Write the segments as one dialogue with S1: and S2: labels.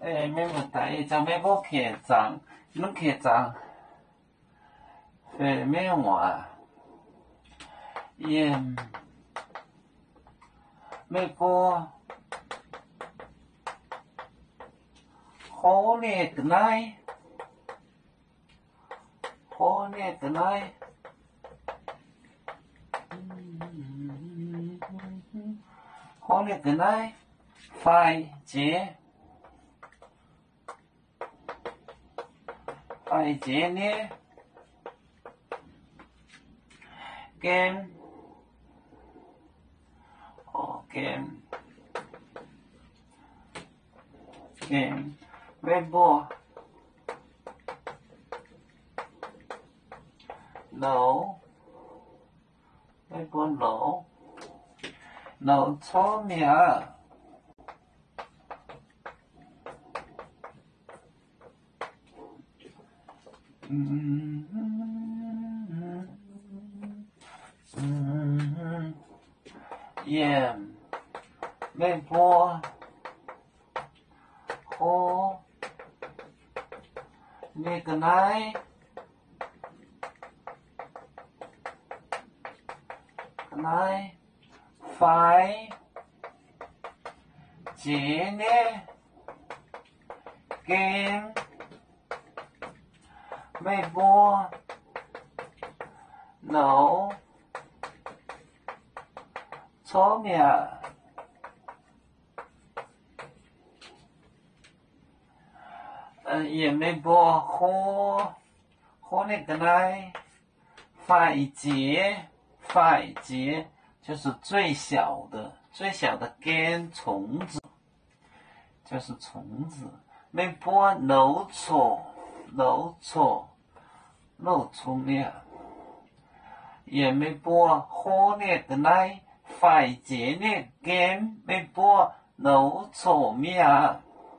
S1: 没问题，就没无客栈，恁客栈，没换，也没过好嘞个来，好嘞个来，好嘞个来，快捷。快捷呢？game，game，微博 ，no， 微博 no，no 错名。也微博和那个来快捷呢 game 微博 no 错名。也微博和那个来快捷就是最小的根虫子，就是虫子。微博漏错名，也微博和那个来快捷的根微博漏错名，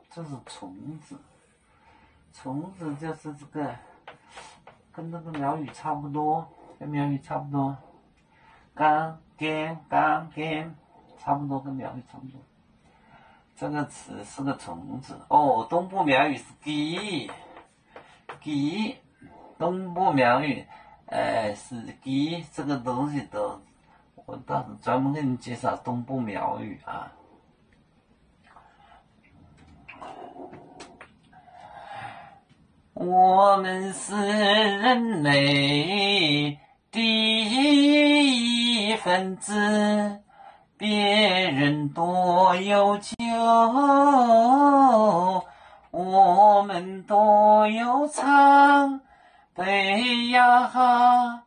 S1: 这是虫子。虫子就是这个，跟那个苗语差不多，跟苗语差不多。刚差不多，跟苗语差不多。这个词是个虫子哦。东部苗语是鸡，东部苗语是鸡，这个东西都，我到时专门给你介绍东部苗语啊。我们是人类第一分子，别人多有酒，我们多有唱。贝呀哈，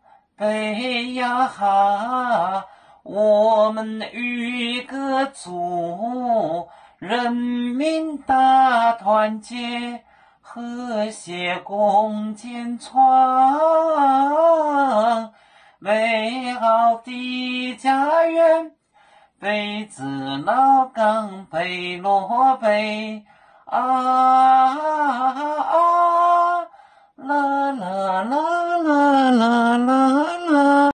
S1: 我们与歌足，人民大团结，和谐共建创美好的家园。北至老港北落北啦啦啦啦啦啦啦。